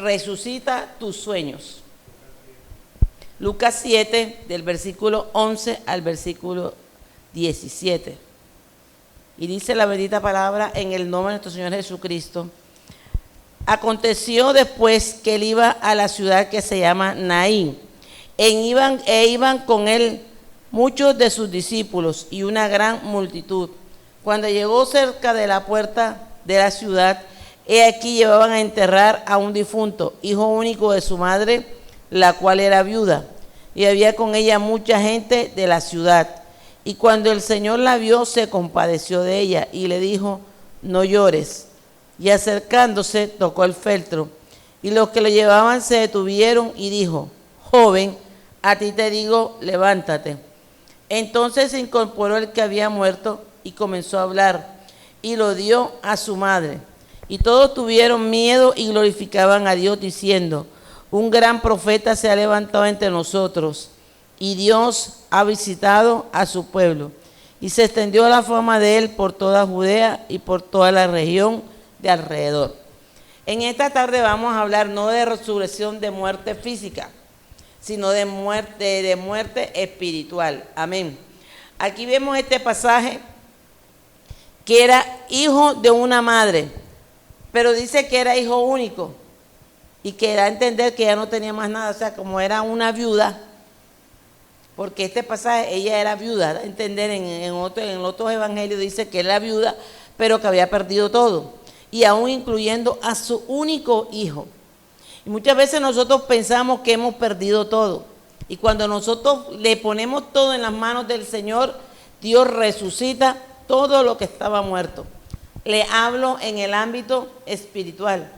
resucita tus sueños. Lucas 7, del versículo 11 al versículo 17. Y dice la bendita palabra en el nombre de nuestro Señor Jesucristo. Aconteció después que él iba a la ciudad que se llama Naín, iban con él muchos de sus discípulos y una gran multitud. Cuando llegó cerca de la puerta de la ciudad, he aquí llevaban a enterrar a un difunto, hijo único de su madre, la cual era viuda, y había con ella mucha gente de la ciudad. Y cuando el Señor la vio, se compadeció de ella y le dijo: no llores. Y acercándose, tocó el féretro, y los que lo llevaban se detuvieron y dijo: joven, a ti te digo, levántate. Entonces se incorporó el que había muerto y comenzó a hablar, y lo dio a su madre. Y todos tuvieron miedo y glorificaban a Dios, diciendo: un gran profeta se ha levantado entre nosotros, y Dios ha visitado a su pueblo. Y se extendió la fama de él por toda Judea y por toda la región de alrededor. En esta tarde vamos a hablar no de resurrección de muerte física, sino de muerte espiritual. Amén. Aquí vemos este pasaje que era hijo de una madre, pero dice que era hijo único y que da a entender que ya no tenía más nada, o sea, como era una viuda, porque este pasaje ella era viuda, da a entender en otros evangelios dice que era viuda, pero que había perdido todo, y aún incluyendo a su único hijo. Y muchas veces nosotros pensamos que hemos perdido todo, y cuando nosotros le ponemos todo en las manos del Señor, Dios resucita todo lo que estaba muerto. Le hablo en el ámbito espiritual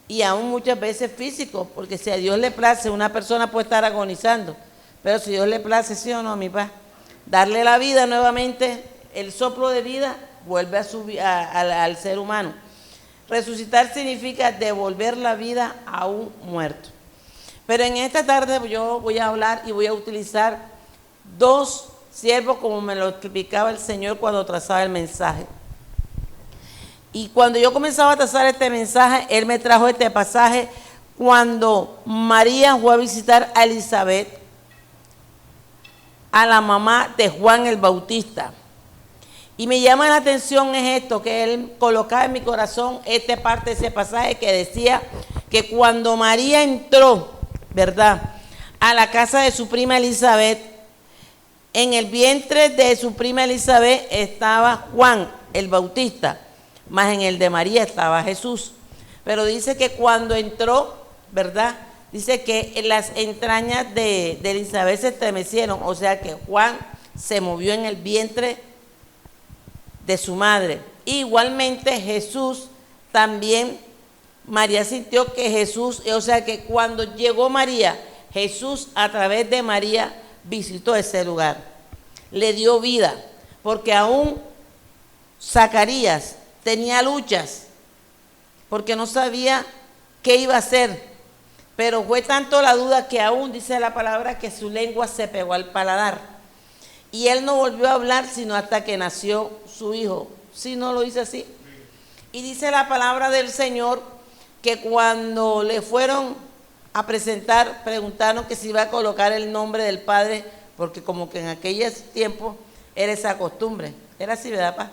y aún muchas veces físico, porque si a Dios le place, una persona puede estar agonizando, pero si a Dios le place, sí o no, mi paz, darle la vida nuevamente, el soplo de vida vuelve al ser humano. Resucitar significa devolver la vida a un muerto. Pero en esta tarde yo voy a hablar y voy a utilizar dos siervos como me lo explicaba el Señor cuando trazaba el mensaje. Y cuando yo comenzaba a trazar este mensaje, Él me trajo este pasaje cuando María fue a visitar a Elizabeth, a la mamá de Juan el Bautista. Y me llama la atención es esto, que Él colocaba en mi corazón esta parte de ese pasaje que decía que cuando María entró, ¿verdad?, a la casa de su prima Elizabeth, en el vientre de su prima Elizabeth estaba Juan el Bautista, más en el de María estaba Jesús. Pero dice que cuando entró, ¿verdad?, dice que las entrañas de Elizabeth se estremecieron, o sea que Juan se movió en el vientre de su madre. Igualmente Jesús también, María sintió que Jesús, o sea que cuando llegó María, Jesús a través de María visitó ese lugar, le dio vida, porque aún Zacarías tenía luchas, porque no sabía qué iba a hacer, pero fue tanto la duda que aún dice la palabra que su lengua se pegó al paladar, y él no volvió a hablar sino hasta que nació su hijo. ¿Sí no lo dice así? Y dice la palabra del Señor que cuando le fueron a presentar, preguntaron que si iba a colocar el nombre del Padre, porque como que en aquellos tiempos era esa costumbre. Era así, ¿verdad, pa?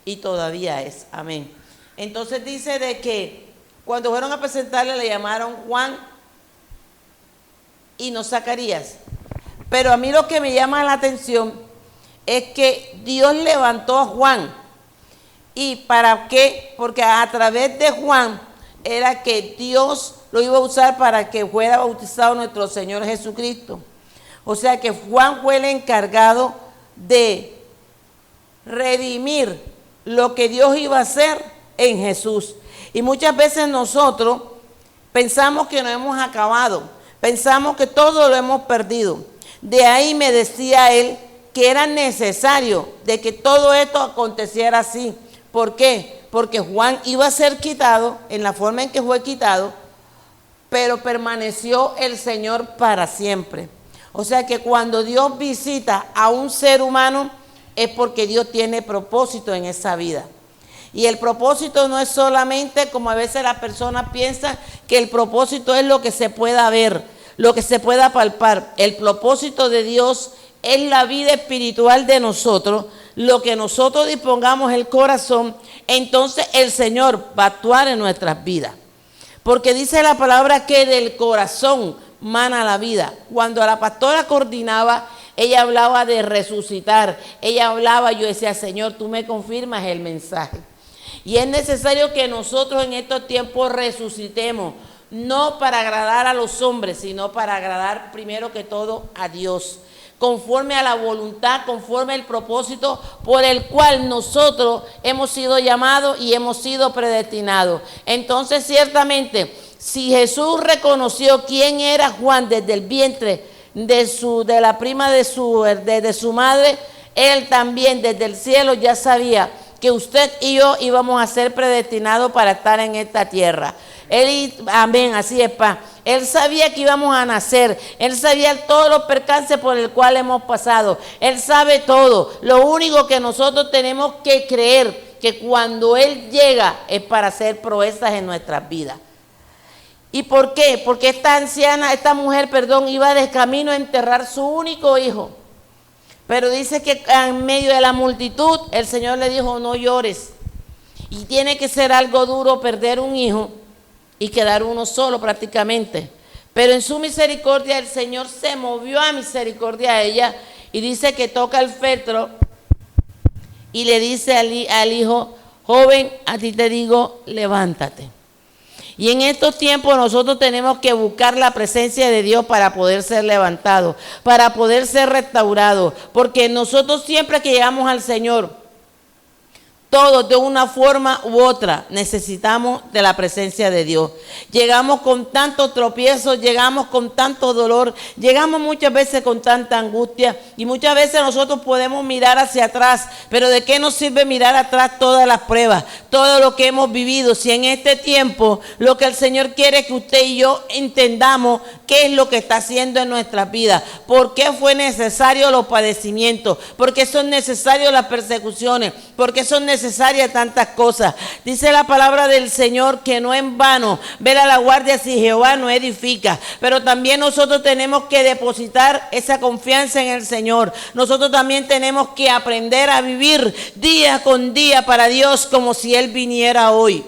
Y todavía es. Amén. Entonces dice de que cuando fueron a presentarle le llamaron Juan y no Zacarías. Pero a mí lo que me llama la atención es que Dios levantó a Juan. ¿Y para qué? Porque a través de Juan era que Dios lo iba a usar para que fuera bautizado nuestro Señor Jesucristo. O sea que Juan fue el encargado de redimir lo que Dios iba a hacer en Jesús. Y muchas veces nosotros pensamos que no hemos acabado, pensamos que todo lo hemos perdido. De ahí me decía él que era necesario de que todo esto aconteciera así. ¿Por qué? Porque Juan iba a ser quitado en la forma en que fue quitado, pero permaneció el Señor para siempre. O sea que cuando Dios visita a un ser humano es porque Dios tiene propósito en esa vida. Y el propósito no es solamente, como a veces las personas piensan, que el propósito es lo que se pueda ver, lo que se pueda palpar. El propósito de Dios es la vida espiritual de nosotros, lo que nosotros dispongamos el corazón, entonces el Señor va a actuar en nuestras vidas. Porque dice la palabra que del corazón mana la vida. Cuando la pastora coordinaba, ella hablaba de resucitar. Ella hablaba, yo decía, Señor, tú me confirmas el mensaje. Y es necesario que nosotros en estos tiempos resucitemos, no para agradar a los hombres, sino para agradar primero que todo a Dios, conforme a la voluntad, conforme al propósito por el cual nosotros hemos sido llamados y hemos sido predestinados. Entonces, ciertamente, si Jesús reconoció quién era Juan desde el vientre de la prima de su madre, Él también desde el cielo ya sabía que usted y yo íbamos a ser predestinados para estar en esta tierra. Amén, así es, pa. Él sabía que íbamos a nacer. Él sabía todos los percances por el cual hemos pasado. Él sabe todo. Lo único que nosotros tenemos que creer, que cuando Él llega es para hacer proezas en nuestras vidas. ¿Y por qué? Porque esta mujer, iba de camino a enterrar su único hijo. Pero dice que en medio de la multitud, el Señor le dijo, no llores. Y tiene que ser algo duro perder un hijo y quedar uno solo prácticamente. Pero en su misericordia el Señor se movió a misericordia a ella y dice que toca el féretro y le dice al hijo, joven, a ti te digo, levántate. Y en estos tiempos nosotros tenemos que buscar la presencia de Dios para poder ser levantados, para poder ser restaurados, porque nosotros siempre que llegamos al Señor, todos de una forma u otra necesitamos de la presencia de Dios. Llegamos con tantos tropiezos, llegamos con tanto dolor, llegamos muchas veces con tanta angustia y muchas veces nosotros podemos mirar hacia atrás, pero ¿de qué nos sirve mirar atrás todas las pruebas, todo lo que hemos vivido? Si en este tiempo lo que el Señor quiere es que usted y yo entendamos qué es lo que está haciendo en nuestras vidas, por qué fue necesario los padecimientos, por qué son necesarias las persecuciones, por qué son necesarias tantas cosas. Dice la palabra del Señor que no en vano vela la guardia si Jehová no edifica, pero también nosotros tenemos que depositar esa confianza en el Señor. Nosotros también tenemos que aprender a vivir día con día para Dios como si Él viniera hoy.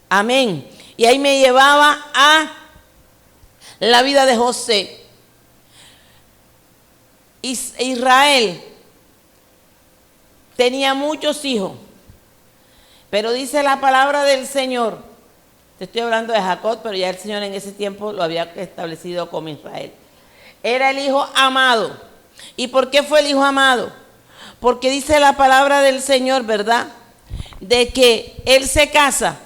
Amén. Y ahí me llevaba a la vida de José. Israel tenía muchos hijos, pero dice la palabra del Señor, te estoy hablando de Jacob, pero ya el Señor en ese tiempo lo había establecido como Israel. Era el hijo amado. ¿Y por qué fue el hijo amado? Porque dice la palabra del Señor, ¿verdad? De que él se casa,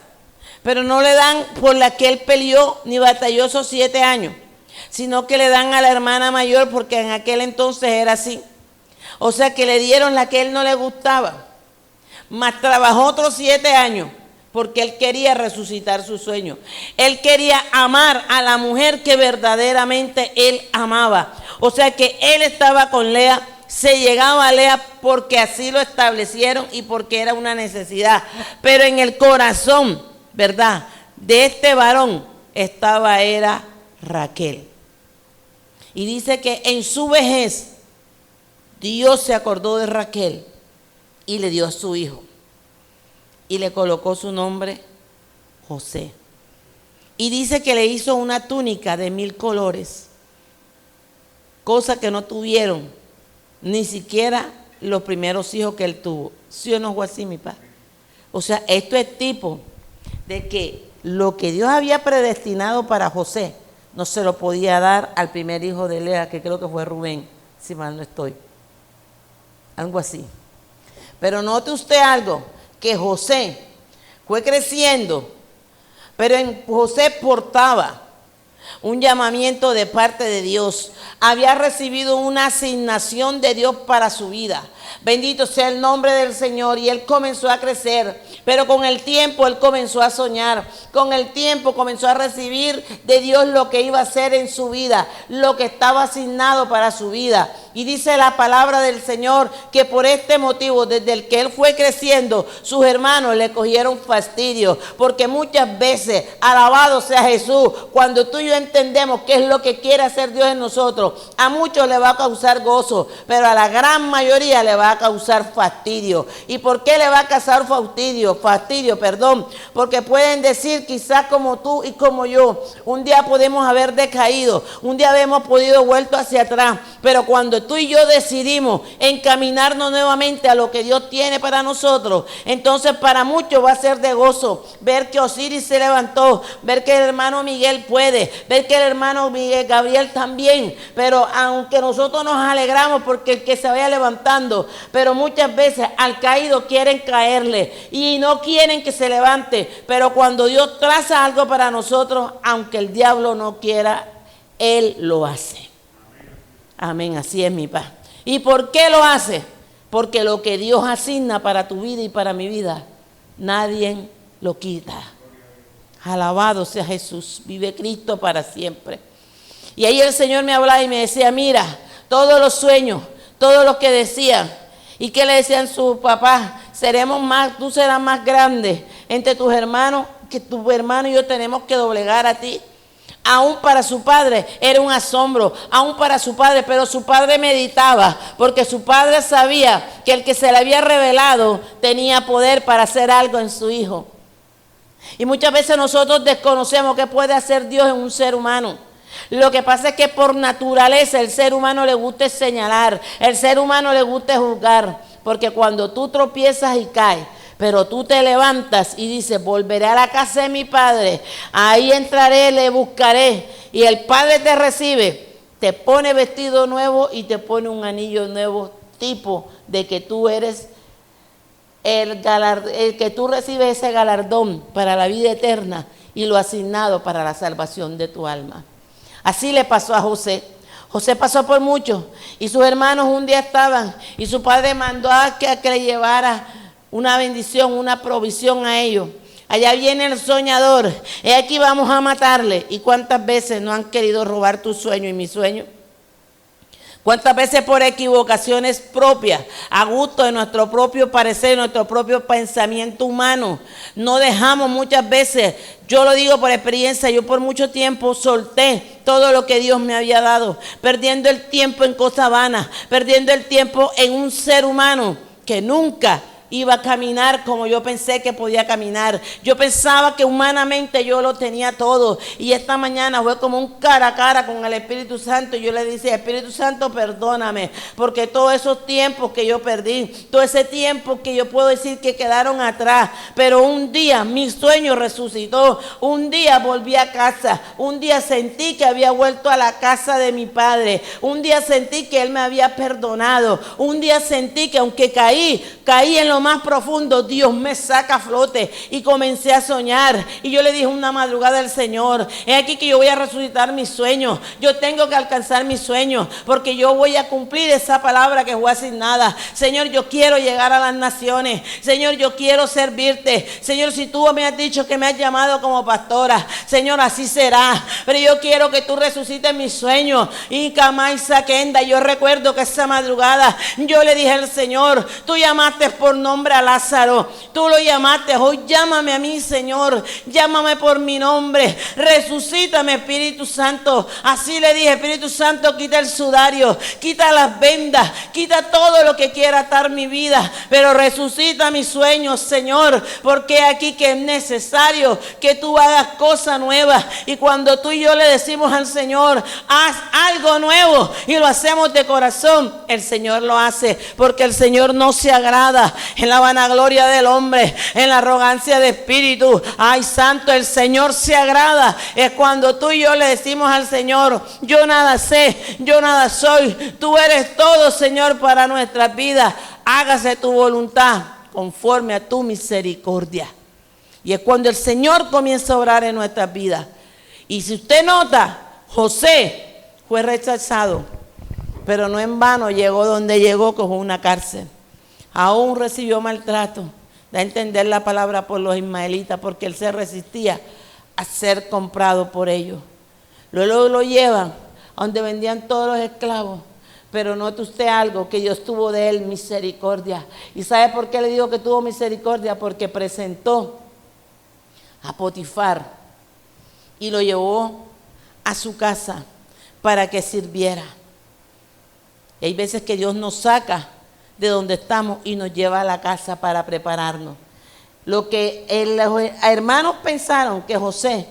pero no le dan por la que él peleó ni batalló esos 7 años, sino que le dan a la hermana mayor porque en aquel entonces era así. O sea que le dieron la que él no le gustaba. Mas trabajó otros 7 años porque él quería resucitar su sueño. Él quería amar a la mujer que verdaderamente él amaba. O sea que él estaba con Lea, se llegaba a Lea porque así lo establecieron y porque era una necesidad. Pero en el corazón, ¿verdad?, de este varón era Raquel. Y dice que en su vejez Dios se acordó de Raquel y le dio a su hijo y le colocó su nombre José. Y dice que le hizo una túnica de 1000 colores, cosa que no tuvieron ni siquiera los primeros hijos que él tuvo. ¿Sí o no fue así, mi padre? O sea, esto es tipo de que lo que Dios había predestinado para José no se lo podía dar al primer hijo de Lea, que creo que fue Rubén, si mal no estoy. Algo así. Pero note usted algo, que José fue creciendo, pero en José portaba un llamamiento de parte de Dios. Había recibido una asignación de Dios para su vida. Bendito sea el nombre del Señor. Y él comenzó a crecer, pero con el tiempo él comenzó a soñar. Con el tiempo comenzó a recibir de Dios lo que iba a hacer en su vida, lo que estaba asignado para su vida. Y dice la palabra del Señor que por este motivo, desde el que él fue creciendo, sus hermanos le cogieron fastidio. Porque muchas veces, alabado sea Jesús, cuando tú y yo entendemos qué es lo que quiere hacer Dios en nosotros, a muchos le va a causar gozo, pero a la gran mayoría le va a causar fastidio. ¿Y por qué le va a causar fastidio? Porque pueden decir, quizás como tú y como yo, un día podemos haber decaído, un día hemos podido vuelto hacia atrás, pero cuando tú y yo decidimos encaminarnos nuevamente a lo que Dios tiene para nosotros, entonces para muchos va a ser de gozo ver que Osiris se levantó, ver que el hermano Miguel puede, ver que el hermano Miguel Gabriel también. Pero aunque nosotros nos alegramos porque el que se vaya levantando, pero muchas veces al caído quieren caerle y no quieren que se levante. Pero cuando Dios traza algo para nosotros, aunque el diablo no quiera, Él lo hace. Amén, así es mi paz. ¿Y por qué lo hace? Porque lo que Dios asigna para tu vida y para mi vida, nadie lo quita. Alabado sea Jesús, vive Cristo para siempre. Y ahí el Señor me hablaba y me decía, mira, todos los sueños, todos los que decían, y que le decían sus papás, tú serás más grande entre tus hermanos, que tu hermano y yo tenemos que doblegar a ti. Aún para su padre era un asombro, aún para su padre, pero su padre meditaba, porque su padre sabía que el que se le había revelado tenía poder para hacer algo en su hijo. Y muchas veces nosotros desconocemos qué puede hacer Dios en un ser humano. Lo que pasa es que por naturaleza el ser humano le gusta señalar, el ser humano le gusta juzgar, porque cuando tú tropiezas y caes, pero tú te levantas y dices, volveré a la casa de mi padre, ahí entraré, le buscaré, y el padre te recibe, te pone vestido nuevo y te pone un anillo nuevo, tipo de que tú eres el que tú recibes ese galardón para la vida eterna y lo asignado para la salvación de tu alma. Así le pasó a José. José pasó por mucho y sus hermanos un día estaban y su padre mandó a que le llevara una bendición, una provisión a ellos. Allá viene el soñador, aquí vamos a matarle. ¿Y cuántas veces no han querido robar tu sueño y mi sueño? ¿Cuántas veces por equivocaciones propias, a gusto de nuestro propio parecer, nuestro propio pensamiento humano, no dejamos muchas veces? Yo lo digo por experiencia, yo por mucho tiempo solté todo lo que Dios me había dado, perdiendo el tiempo en cosas vanas, perdiendo el tiempo en un ser humano que nunca iba a caminar como yo pensé que podía caminar. Yo pensaba que humanamente yo lo tenía todo. Y esta mañana fue como un cara a cara con el Espíritu Santo. Y yo le decía, Espíritu Santo, perdóname, porque todos esos tiempos que yo perdí, todo ese tiempo que yo puedo decir que quedaron atrás, pero un día mi sueño resucitó. Un día volví a casa. Un día sentí que había vuelto a la casa de mi padre. Un día sentí que Él me había perdonado. Un día sentí que aunque caí en lo más profundo, Dios me saca a flote. Y comencé a soñar y yo le dije una madrugada al Señor, es aquí que yo voy a resucitar mis sueños, yo tengo que alcanzar mis sueños, porque yo voy a cumplir esa palabra que fue asignada. Señor, yo quiero llegar a las naciones. Señor, yo quiero servirte. Señor, si tú me has dicho que me has llamado como pastora, Señor, así será, pero yo quiero que tú resucites mis sueños. Y Kamaisa Kenda, yo recuerdo que esa madrugada yo le dije al Señor, tú llamaste por nombre a Lázaro, tú lo llamaste, hoy llámame a mí, Señor, llámame por mi nombre, resucítame, Espíritu Santo. Así le dije, Espíritu Santo, quita el sudario, quita las vendas, quita todo lo que quiera atar mi vida, pero resucita mis sueños, Señor, porque aquí que es necesario que tú hagas cosas nuevas. Y cuando tú y yo le decimos al Señor, haz algo nuevo, y lo hacemos de corazón, el Señor lo hace, porque el Señor no se agrada en la vanagloria del hombre, en la arrogancia de espíritu. Ay, santo, el Señor se agrada es cuando tú y yo le decimos al Señor, yo nada sé, yo nada soy, tú eres todo, Señor, para nuestras vidas. Hágase tu voluntad conforme a tu misericordia. Y es cuando el Señor comienza a obrar en nuestras vidas. Y si usted nota, José fue rechazado, pero no en vano llegó donde llegó, que fue una cárcel. Aún recibió maltrato, da a entender la palabra, por los ismaelitas, porque él se resistía a ser comprado por ellos. Luego lo llevan a donde vendían todos los esclavos. Pero note usted algo, que Dios tuvo de él misericordia. ¿Y sabe por qué le digo que tuvo misericordia? Porque presentó a Potifar y lo llevó a su casa para que sirviera. Y hay veces que Dios nos saca de donde estamos y nos lleva a la casa para prepararnos. Lo que los hermanos pensaron que José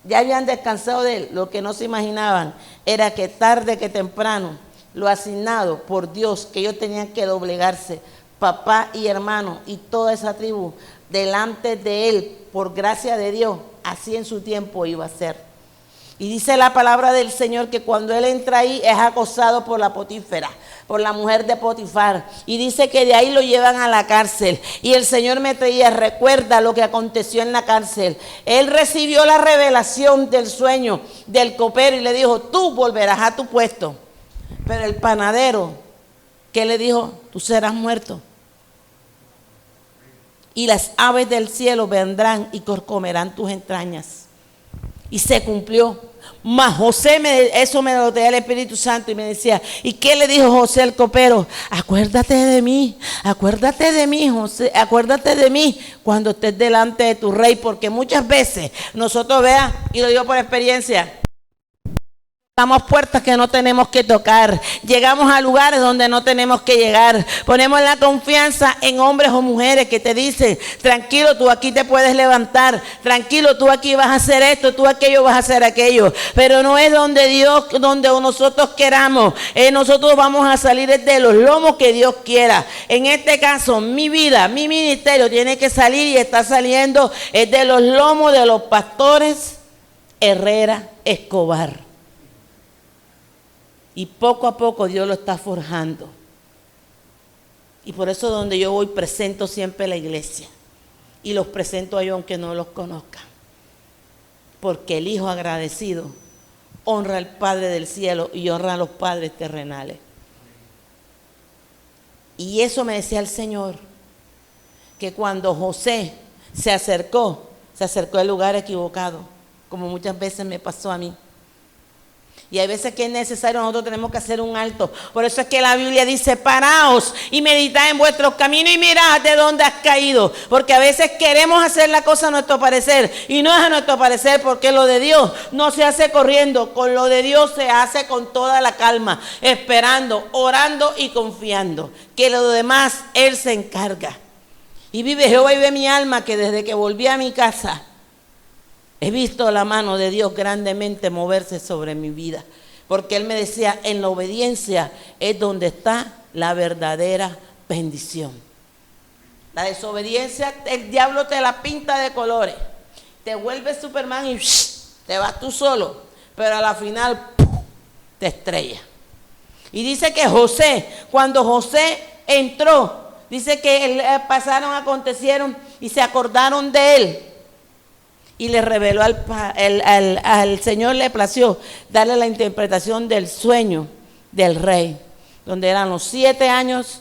ya habían descansado de él, lo que no se imaginaban era que tarde que temprano, lo asignado por Dios, que ellos tenían que doblegarse, papá y hermano y toda esa tribu, delante de él, por gracia de Dios, así en su tiempo iba a ser. Y dice la palabra del Señor que cuando él entra ahí es acosado por la Potífera, por la mujer de Potifar. Y dice que de ahí lo llevan a la cárcel. Y el Señor me traía, recuerda lo que aconteció en la cárcel. Él recibió la revelación del sueño del copero y le dijo, tú volverás a tu puesto. Pero el panadero, ¿qué le dijo? Tú serás muerto. Y las aves del cielo vendrán y comerán tus entrañas. Y se cumplió. Mas José, eso me lo traía el Espíritu Santo y me decía, ¿y qué le dijo José al copero? Acuérdate de mí, José, acuérdate de mí cuando estés delante de tu rey, porque muchas veces nosotros, vea, y lo digo por experiencia, tocamos puertas que no tenemos que tocar, llegamos a lugares donde no tenemos que llegar, ponemos la confianza en hombres o mujeres que te dicen, tranquilo, tú aquí te puedes levantar, tranquilo, tú aquí vas a hacer esto, tú aquello vas a hacer aquello, pero no es donde Dios, donde nosotros queramos, nosotros vamos a salir de los lomos que Dios quiera. En este caso, mi vida, mi ministerio tiene que salir y está saliendo de los lomos de los pastores Herrera Escobar. Y poco a poco Dios lo está forjando. Y por eso donde yo voy presento siempre la iglesia. Y los presento a ellos aunque no los conozcan. Porque el Hijo agradecido honra al Padre del cielo y honra a los padres terrenales. Y eso me decía el Señor, que cuando José se acercó al lugar equivocado, como muchas veces me pasó a mí. Y hay veces que es necesario, nosotros tenemos que hacer un alto. Por eso es que la Biblia dice, paraos y meditad en vuestros caminos y mirad de dónde has caído. Porque a veces queremos hacer la cosa a nuestro parecer y no es a nuestro parecer, porque lo de Dios no se hace corriendo. Con lo de Dios se hace con toda la calma, esperando, orando y confiando. Que lo demás Él se encarga. Y vive Jehová y ve mi alma, que desde que volví a mi casa he visto la mano de Dios grandemente moverse sobre mi vida. Porque Él me decía, en la obediencia es donde está la verdadera bendición. La desobediencia, el diablo te la pinta de colores. Te vuelves Superman y te vas tú solo. Pero a la final te estrella. Y dice que José, cuando José entró, dice que acontecieron y se acordaron de él. Y le reveló al Señor, le plació darle la interpretación del sueño del rey, donde eran los 7 años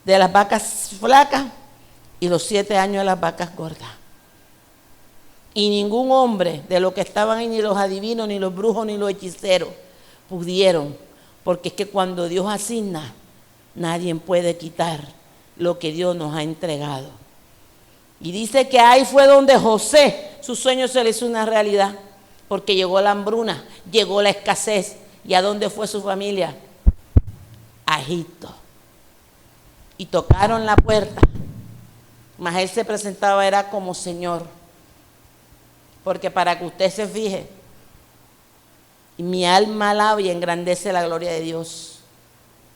de las vacas flacas y los 7 años de las vacas gordas. Y ningún hombre de los que estaban ahí, ni los adivinos, ni los brujos, ni los hechiceros, pudieron, porque es que cuando Dios asigna, nadie puede quitar lo que Dios nos ha entregado. Y dice que ahí fue donde José, su sueño se le hizo una realidad, porque llegó la hambruna, llegó la escasez. ¿Y a dónde fue su familia? A Egipto. Y tocaron la puerta, mas él se presentaba, era como Señor. Porque para que usted se fije, y mi alma alaba y engrandece la gloria de Dios.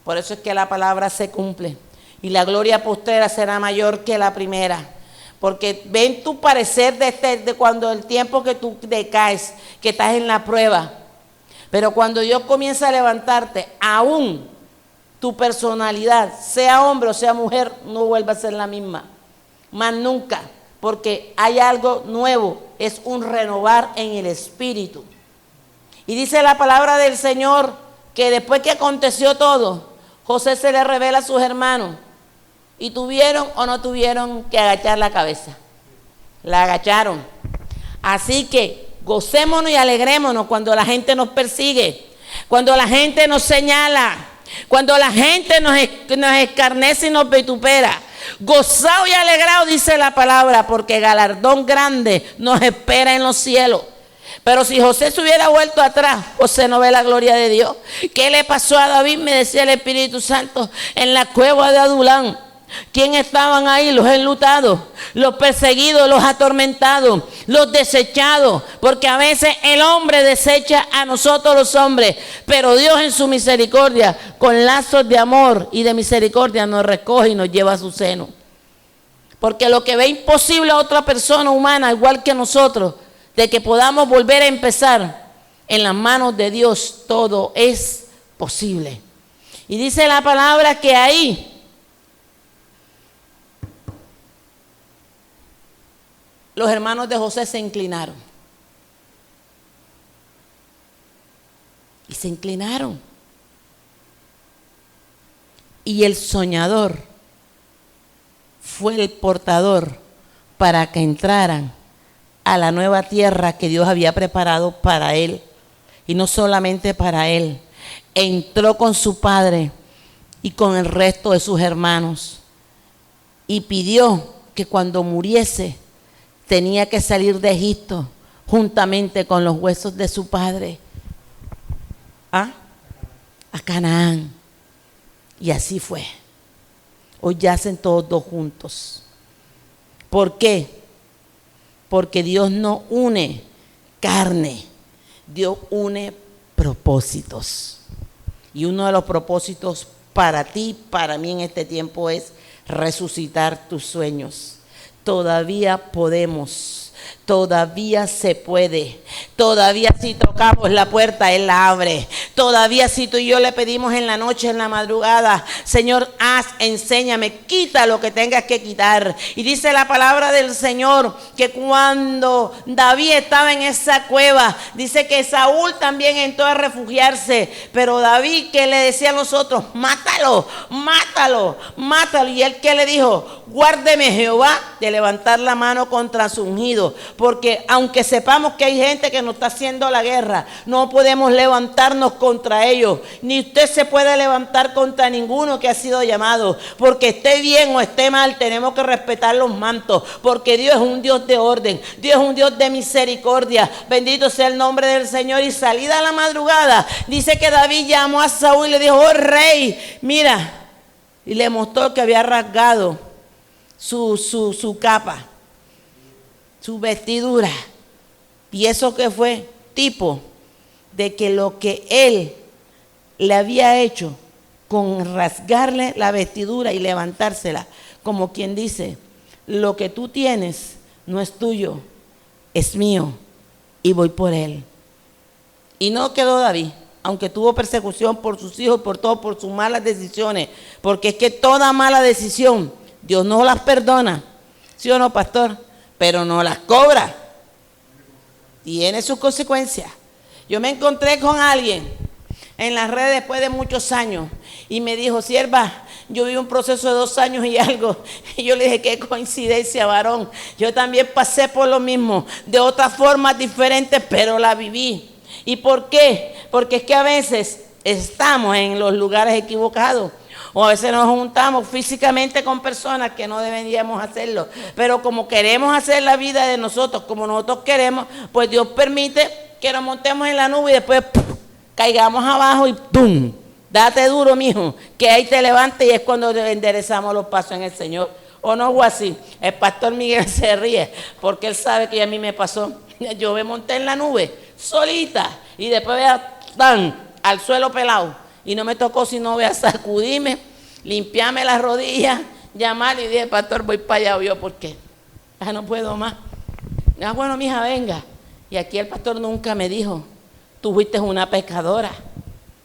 Por eso es que la palabra se cumple. Y la gloria postrera será mayor que la primera. Porque ven tu parecer de cuando el tiempo que tú decaes, que estás en la prueba. Pero cuando Dios comienza a levantarte, aún tu personalidad, sea hombre o sea mujer, no vuelve a ser la misma. Más nunca. Porque hay algo nuevo, es un renovar en el espíritu. Y dice la palabra del Señor que después que aconteció todo, José se le revela a sus hermanos y tuvieron o no tuvieron que agachar la cabeza. La agacharon. Así que gocémonos y alegrémonos cuando la gente nos persigue, cuando la gente nos señala, cuando la gente nos escarnece y nos vitupera. Gozado y alegrado, dice la palabra, porque galardón grande nos espera en los cielos. Pero si José se hubiera vuelto atrás, José no ve la gloria de Dios. ¿Qué le pasó a David? Me decía el Espíritu Santo, en la cueva de Adulán. ¿Quién estaban ahí? Los enlutados, los perseguidos, los atormentados, los desechados, porque a veces el hombre desecha a nosotros los hombres, pero Dios en su misericordia, con lazos de amor y de misericordia, nos recoge y nos lleva a su seno. Porque lo que ve imposible a otra persona humana, igual que nosotros, de que podamos volver a empezar, en las manos de Dios todo es posible. Y dice la palabra que ahí los hermanos de José se inclinaron. Y se inclinaron. Y el soñador fue el portador para que entraran a la nueva tierra que Dios había preparado para él. Y no solamente para él. Entró con su padre y con el resto de sus hermanos. Y pidió que cuando muriese tenía que salir de Egipto juntamente con los huesos de su padre a Canaán. Y así fue. Hoy yacen todos dos juntos. ¿Por qué? Porque Dios no une carne, Dios une propósitos. Y uno de los propósitos para ti, para mí en este tiempo es resucitar tus sueños. Todavía podemos, todavía se puede, todavía si tocamos la puerta, Él la abre. Todavía si tú y yo le pedimos en la noche, en la madrugada, Señor, enséñame, quita lo que tengas que quitar. Y dice la palabra del Señor que cuando David estaba en esa cueva, dice que Saúl también entró a refugiarse, pero David, que le decía a nosotros, mátalo, mátalo, mátalo. Y él que le dijo, guárdeme Jehová de levantar la mano contra su ungido, porque aunque sepamos que hay gente que nos está haciendo la guerra, no podemos levantarnos contra ellos, ni usted se puede levantar contra ninguno que ha sido llamado, porque esté bien o esté mal, tenemos que respetar los mantos, porque Dios es un Dios de orden, Dios es un Dios de misericordia. Bendito sea el nombre del Señor. Y salida a la madrugada, dice que David llamó a Saúl y le dijo, oh rey, mira, y le mostró que había rasgado su capa, su vestidura. Y eso que fue tipo de que lo que él le había hecho con rasgarle la vestidura y levantársela, como quien dice, lo que tú tienes no es tuyo, es mío y voy por él. Y no quedó David, aunque tuvo persecución por sus hijos, por todo, por sus malas decisiones, porque es que toda mala decisión Dios no las perdona, ¿sí o no, pastor? Pero no las cobra. Tiene sus consecuencias. Yo me encontré con alguien en las redes después de muchos años y me dijo, sierva, yo viví un proceso de 2 años y algo. Y yo le dije, qué coincidencia, varón. Yo también pasé por lo mismo, de otras formas diferentes, pero la viví. ¿Y por qué? Porque es que a veces estamos en los lugares equivocados. O a veces nos juntamos físicamente con personas que no deberíamos hacerlo. Pero como queremos hacer la vida de nosotros, como nosotros queremos, pues Dios permite que nos montemos en la nube y después caigamos abajo y ¡pum! Date duro, mijo, que ahí te levantes y es cuando enderezamos los pasos en el Señor. ¿O no o así? El pastor Miguel se ríe porque él sabe que a mí me pasó. Yo me monté en la nube solita y después ¡tan! Al suelo pelado. Y no me tocó sino a sacudirme, limpiarme las rodillas, llamar y dije, pastor, voy para allá. Yo, ¿por qué? Ya no puedo más. Bueno, mija, venga. Y aquí el pastor nunca me dijo, tú fuiste una pecadora,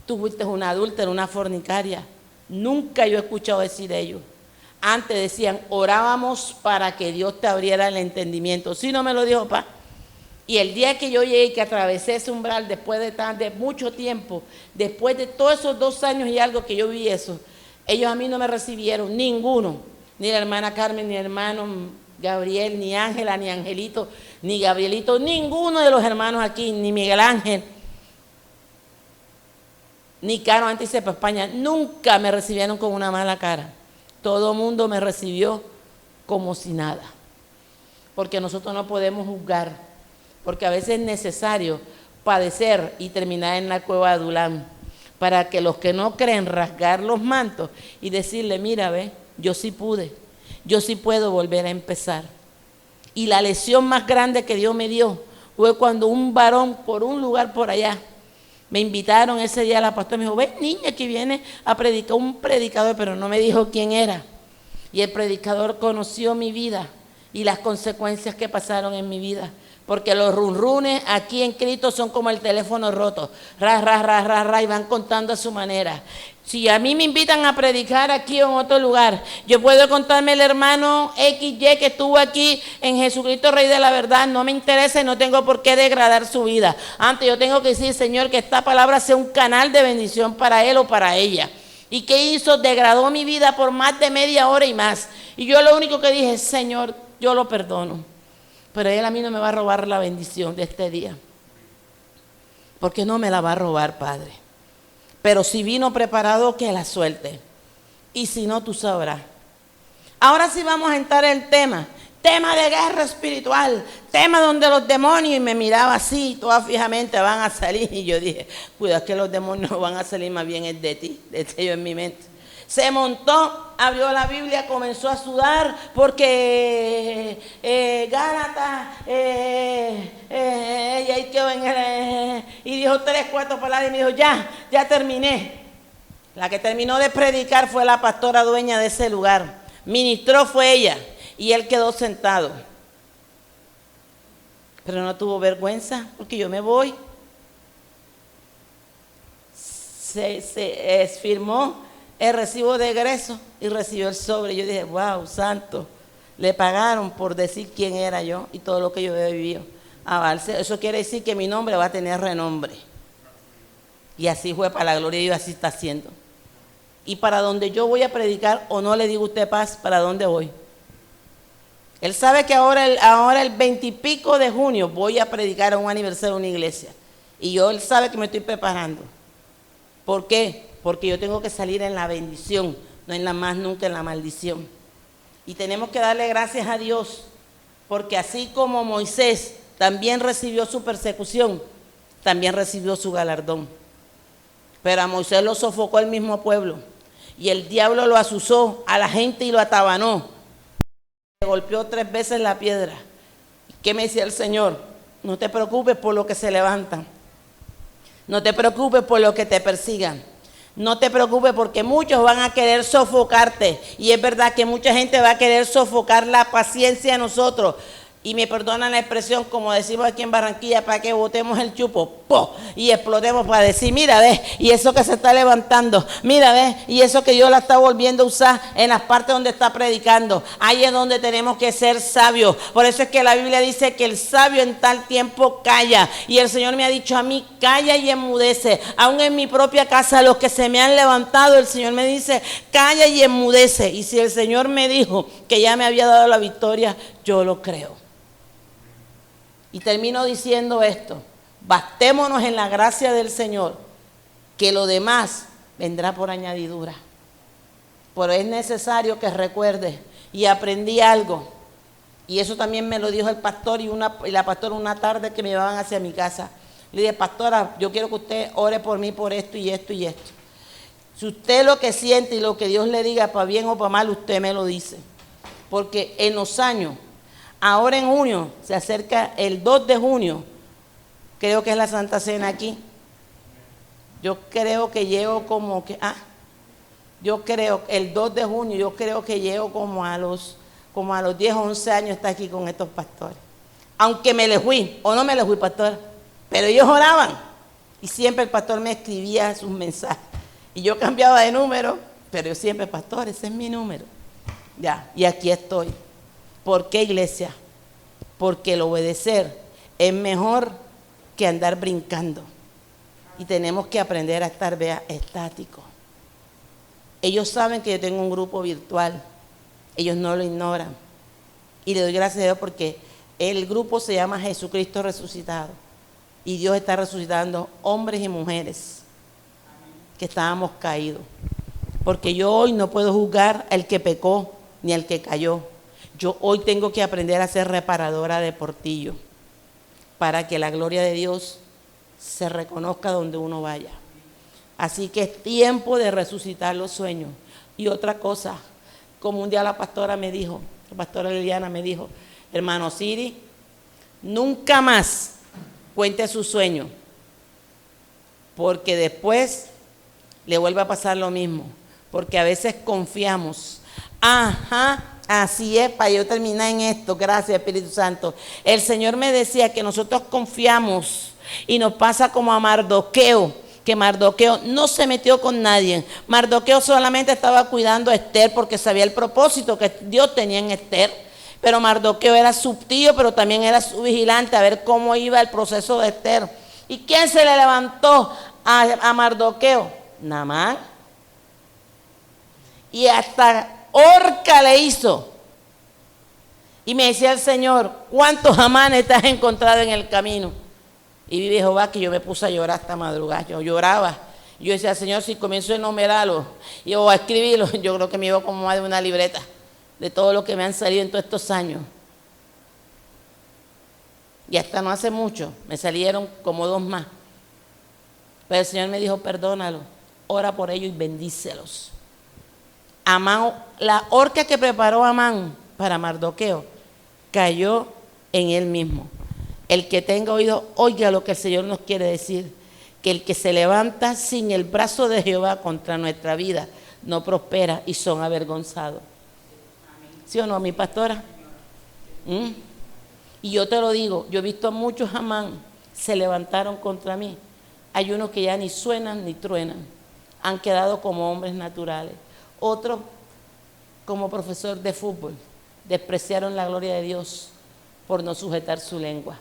tú fuiste una adúltera, una fornicaria. Nunca yo he escuchado decir ellos. Antes decían, orábamos para que Dios te abriera el entendimiento. Sí, no me lo dijo, pa. Y el día que yo llegué y que atravesé ese umbral, después de mucho tiempo, después de todos esos 2 años y algo que yo vi eso, ellos a mí no me recibieron, ninguno, ni la hermana Carmen, ni el hermano Gabriel, ni Ángela, ni Angelito, ni Gabrielito, ninguno de los hermanos aquí, ni Miguel Ángel, ni Caro antes de España, nunca me recibieron con una mala cara. Todo el mundo me recibió como si nada, porque nosotros no podemos juzgar, porque a veces es necesario padecer y terminar en la cueva de Adulán, para que los que no creen rasgar los mantos y decirle, mira, ve, yo sí pude, yo sí puedo volver a empezar. Y la lección más grande que Dios me dio fue cuando un varón por un lugar por allá, me invitaron ese día a la pastora, me dijo, ven niña que viene a predicar, un predicador, pero no me dijo quién era. Y el predicador conoció mi vida y las consecuencias que pasaron en mi vida. Porque los runrunes aquí en Cristo son como el teléfono roto. Ra, ra, ra, ra, ra, y van contando a su manera. Si a mí me invitan a predicar aquí o en otro lugar, yo puedo contarme el hermano XY que estuvo aquí en Jesucristo Rey de la Verdad. No me interesa y no tengo por qué degradar su vida. Antes yo tengo que decir, Señor, que esta palabra sea un canal de bendición para él o para ella. ¿Y qué hizo? Degradó mi vida por más de media hora y más. Y yo lo único que dije, Señor, yo lo perdono. Pero él a mí no me va a robar la bendición de este día. Porque no me la va a robar, Padre. Pero si vino preparado, que la suelte. Y si no, tú sabrás. Ahora sí vamos a entrar en el tema. Tema de guerra espiritual. Tema donde los demonios, y me miraba así, todas fijamente, van a salir. Y yo dije, cuidado que los demonios no van a salir, más bien es de ti, de yo en mi mente. Se montó, abrió la Biblia, comenzó a sudar porque Gálatas, y ahí quedó y dijo 3, 4 palabras y me dijo, ya terminé. La que terminó de predicar fue la pastora dueña de ese lugar. Ministró fue ella y él quedó sentado. Pero no tuvo vergüenza porque yo me voy. Se firmó el recibo de egreso y recibió el sobre. Yo dije, wow, santo, le pagaron por decir quién era yo y todo lo que yo había vivido. Eso quiere decir que mi nombre va a tener renombre. Y así fue para la gloria de Dios, así está haciendo. Y para donde yo voy a predicar, o no le digo a usted paz, ¿para dónde voy? Él sabe que ahora el 20 y pico de junio voy a predicar a un aniversario de una iglesia. Y él sabe que me estoy preparando. ¿Por qué? Porque yo tengo que salir en la bendición, no en la más nunca en la maldición. Y tenemos que darle gracias a Dios, porque así como Moisés también recibió su persecución, también recibió su galardón. Pero a Moisés lo sofocó el mismo pueblo, y el diablo lo asusó a la gente y lo atabanó. Le golpeó 3 veces la piedra. ¿Qué me decía el Señor? No te preocupes por lo que se levantan. No te preocupes por lo que te persigan. No te preocupes porque muchos van a querer sofocarte. Y es verdad que mucha gente va a querer sofocar la paciencia de nosotros. Y me perdonan la expresión, como decimos aquí en Barranquilla, para que botemos el chupo, ¡po! Y explotemos para decir, mira, ve, y eso que se está levantando, mira, ve, y eso que Dios la está volviendo a usar en las partes donde está predicando. Ahí es donde tenemos que ser sabios. Por eso es que la Biblia dice que el sabio en tal tiempo calla. Y el Señor me ha dicho a mí, calla y enmudece. Aún en mi propia casa, los que se me han levantado, el Señor me dice, calla y enmudece. Y si el Señor me dijo que ya me había dado la victoria, yo lo creo. Y termino diciendo esto, bastémonos en la gracia del Señor, que lo demás vendrá por añadidura. Pero es necesario que recuerde, y aprendí algo, y eso también me lo dijo el pastor y la pastora una tarde que me llevaban hacia mi casa. Le dije, pastora, yo quiero que usted ore por mí por esto y esto y esto. Si usted lo que siente y lo que Dios le diga para bien o para mal, usted me lo dice. Porque en los años, ahora en junio, se acerca el 2 de junio, creo que es la Santa Cena aquí. Yo creo que llego como que, yo creo, el 2 de junio, yo creo que llego como a los 10 o 11 años está aquí con estos pastores. Aunque me les fui, o no me les fui, pastor, pero ellos oraban. Y siempre el pastor me escribía sus mensajes. Y yo cambiaba de número, pero yo siempre, pastor, ese es mi número. Ya, y aquí estoy. ¿Por qué, iglesia? Porque el obedecer es mejor que andar brincando. Y tenemos que aprender a estar estáticos. Ellos saben que yo tengo un grupo virtual. Ellos no lo ignoran. Y le doy gracias a Dios porque el grupo se llama Jesucristo Resucitado. Y Dios está resucitando hombres y mujeres que estábamos caídos. Porque yo hoy no puedo juzgar al que pecó ni al que cayó. Yo hoy tengo que aprender a ser reparadora de portillo para que la gloria de Dios se reconozca donde uno vaya. Así que es tiempo de resucitar los sueños. Y otra cosa, como un día la pastora Liliana me dijo, hermano Siri, nunca más cuente sus sueños, porque después le vuelve a pasar lo mismo, porque a veces confiamos. Así es, para yo terminar en esto, gracias Espíritu Santo. El Señor me decía que nosotros confiamos y nos pasa como a Mardoqueo, que Mardoqueo no se metió con nadie. Mardoqueo solamente estaba cuidando a Esther porque sabía el propósito que Dios tenía en Esther. Pero Mardoqueo era su tío, pero también era su vigilante a ver cómo iba el proceso de Esther. ¿Y quién se le levantó a Mardoqueo? Naamán. Y hasta horca le hizo. Y me decía el Señor, ¿cuántos Amanes te has encontrado en el camino? Y vive Jehová que yo me puse a llorar hasta madrugada. Yo lloraba. Yo decía, Señor, si comienzo a enumerarlo o a escribirlo, yo creo que me iba como más de una libreta de todo lo que me han salido en todos estos años. Y hasta no hace mucho, me salieron como 2 más. Pero el Señor me dijo, perdónalo, ora por ellos y bendícelos. Amán, la horca que preparó Amán para Mardoqueo, cayó en él mismo. El que tenga oído, oiga lo que el Señor nos quiere decir, que el que se levanta sin el brazo de Jehová contra nuestra vida, no prospera y son avergonzados. ¿Sí o no, mi pastora? Y yo te lo digo, yo he visto a muchos Amán se levantaron contra mí. Hay unos que ya ni suenan ni truenan, han quedado como hombres naturales. Otros, como profesor de fútbol, despreciaron la gloria de Dios por no sujetar su lengua.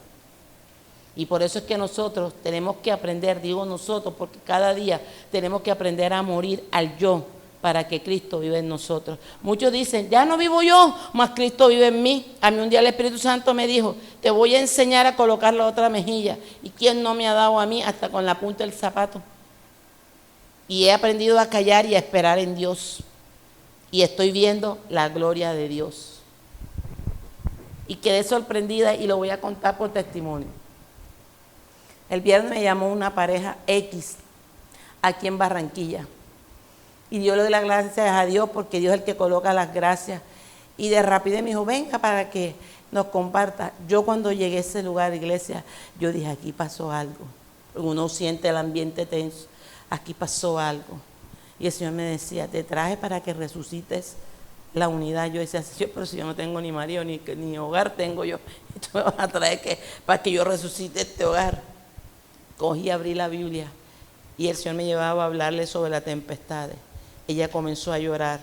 Y por eso es que nosotros tenemos que aprender, digo nosotros, porque cada día tenemos que aprender a morir al yo para que Cristo viva en nosotros. Muchos dicen, ya no vivo yo, mas Cristo vive en mí. A mí un día el Espíritu Santo me dijo, te voy a enseñar a colocar la otra mejilla. ¿Y quién no me ha dado a mí hasta con la punta del zapato? Y he aprendido a callar y a esperar en Dios. Y estoy viendo la gloria de Dios. Y quedé sorprendida y lo voy a contar por testimonio. El viernes me llamó una pareja X aquí en Barranquilla. Y yo le doy las gracias a Dios porque Dios es el que coloca las gracias. Y de rapidez me dijo, venga para que nos comparta. Yo cuando llegué a ese lugar, iglesia, yo dije, aquí pasó algo. Uno siente el ambiente tenso. Aquí pasó algo. Y el Señor me decía, te traje para que resucites la unidad. Yo decía, Señor, pero si yo no tengo ni marido, ni hogar tengo yo. Y tú me vas a traer para que yo resucite este hogar. Cogí, abrí la Biblia y el Señor me llevaba a hablarle sobre las tempestades. Ella comenzó a llorar.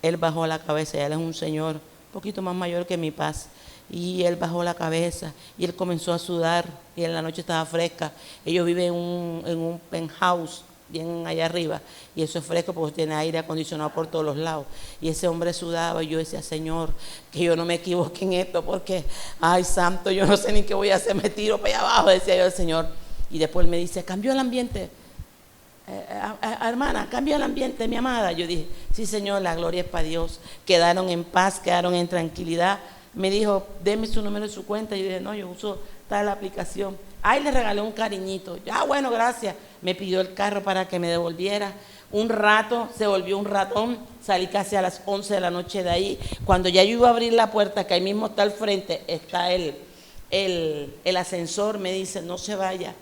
Él bajó la cabeza. Él es un señor un poquito más mayor que mi paz. Y él bajó la cabeza y él comenzó a sudar. Y en la noche estaba fresca. Ellos viven en un penthouse bien allá arriba. Y eso es fresco porque tiene aire acondicionado por todos los lados. Y ese hombre sudaba y yo decía, Señor, que yo no me equivoque en esto porque, ay, santo, yo no sé ni qué voy a hacer. Me tiro para allá abajo, decía yo al Señor. Y después me dice, cambió el ambiente. Hermana, cambia el ambiente, mi amada. Yo dije, sí, Señor, la gloria es para Dios. Quedaron en paz, quedaron en tranquilidad. Me dijo, deme su número y su cuenta. Yo dije, no, yo uso tal aplicación. Ahí le regalé un cariñito. Ya, bueno, gracias. Me pidió el carro para que me devolviera. Un rato, se volvió un ratón. Salí casi a las 11 de la noche de ahí. Cuando ya yo iba a abrir la puerta, que ahí mismo está al frente, está el ascensor, me dice, no se vaya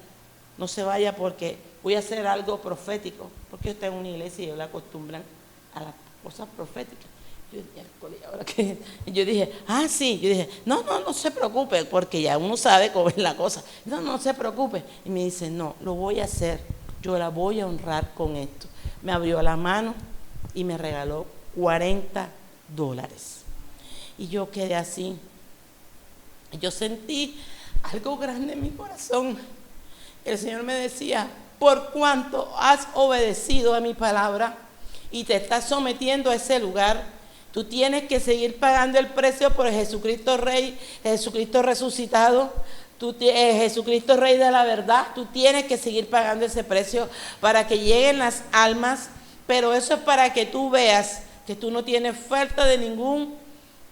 porque voy a hacer algo profético, porque yo estoy en una iglesia y ellos le acostumbran a las cosas proféticas. Yo dije, sí, yo dije, no se preocupe, porque ya uno sabe cómo es la cosa. No se preocupe. Y me dice, no, lo voy a hacer, yo la voy a honrar con esto. Me abrió la mano y me regaló $40. Y yo quedé así. Yo sentí algo grande en mi corazón. El Señor me decía, por cuanto has obedecido a mi palabra y te estás sometiendo a ese lugar, tú tienes que seguir pagando el precio por Jesucristo Rey, Jesucristo resucitado, Jesucristo Rey de la verdad. Tú tienes que seguir pagando ese precio para que lleguen las almas, pero eso es para que tú veas que tú no tienes falta de ningún,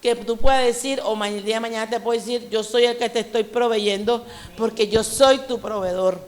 que tú puedas decir, o el día de mañana te puedo decir, yo soy el que te estoy proveyendo, porque yo soy tu proveedor.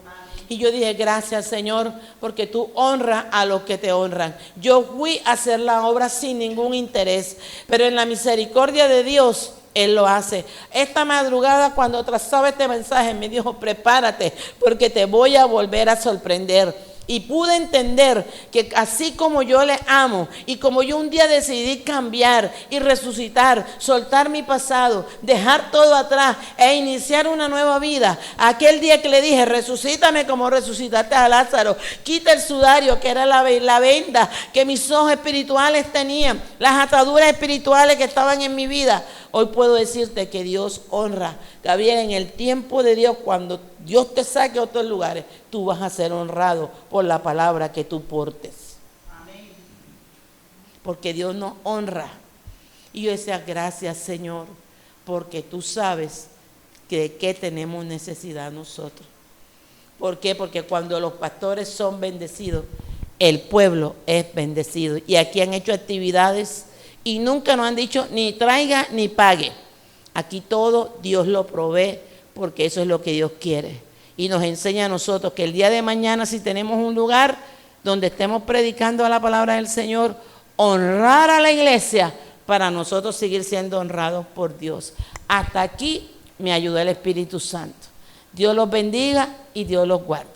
Y yo dije, gracias Señor, porque tú honras a los que te honran. Yo fui a hacer la obra sin ningún interés, pero en la misericordia de Dios, Él lo hace. Esta madrugada, cuando trazaba este mensaje, me dijo, prepárate, porque te voy a volver a sorprender. Y pude entender que así como yo le amo y como yo un día decidí cambiar y resucitar, soltar mi pasado, dejar todo atrás e iniciar una nueva vida, aquel día que le dije, resucítame como resucitaste a Lázaro, quita el sudario que era la venda que mis ojos espirituales tenían, las ataduras espirituales que estaban en mi vida. Hoy puedo decirte que Dios honra. Gabriel, en el tiempo de Dios, cuando Dios te saque a otros lugares, tú vas a ser honrado por la palabra que tú portes. Amén. Porque Dios nos honra. Y yo decía, gracias Señor, porque tú sabes que de qué tenemos necesidad nosotros. ¿Por qué? Porque cuando los pastores son bendecidos, el pueblo es bendecido. Y aquí han hecho actividades y nunca nos han dicho ni traiga ni pague. Aquí todo Dios lo provee, porque eso es lo que Dios quiere. Y nos enseña a nosotros que el día de mañana, si tenemos un lugar donde estemos predicando la palabra del Señor, honrar a la iglesia para nosotros seguir siendo honrados por Dios. Hasta aquí me ayuda el Espíritu Santo. Dios los bendiga y Dios los guarde.